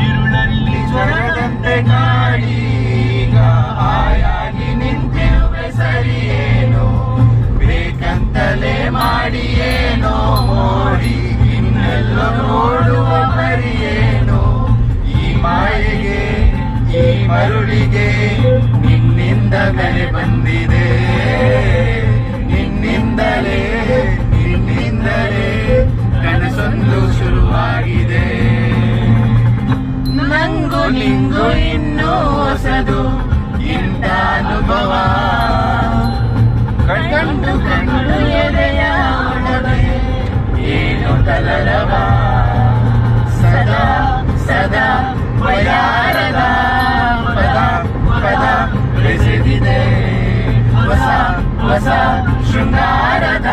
ഇരുಳಲ್ಲಿ ಜ್ವರದಂತೆ ಕಾಡೀಗ ಆಯಾಗಿ ನಿಂತಿರುವೆ ಸರಿಯೇನೋ ಬೇಕಂತಲೇ ಮಾಡಿ ಏನೋ ಮೋಡಿ ಇನ್ನೆಲ್ಲ ನೋಡುವ ಮರಿಯೇನೋ ಈ ಮಾಯೆಗೆ ಈ ಮರುಳಿಗೆ ನಿನ್ನಿಂದ ಬೆಲೆ ಬಂದಿದೆ ನಿನ್ನಿಂದಲೇ ಕನಸೊಂದು ಶುರುವಾಗಿದೆ ನಂಗು ನಿಂಗು ಇನ್ನೂ ಹೊಸದು ಇಂಥ ಅನುಭವ ಕಂಡು ಕಂಡು ಎದೆಯ ಒಡವೆ ಏನು ಕಲರವ ಸದಾ ಸದಾ ವಯಾರದ ಪದ ಪದ ಬೆಸೆದಿದೆ ಹೊಸ ಹೊಸ ಶೃಂಗಾರದ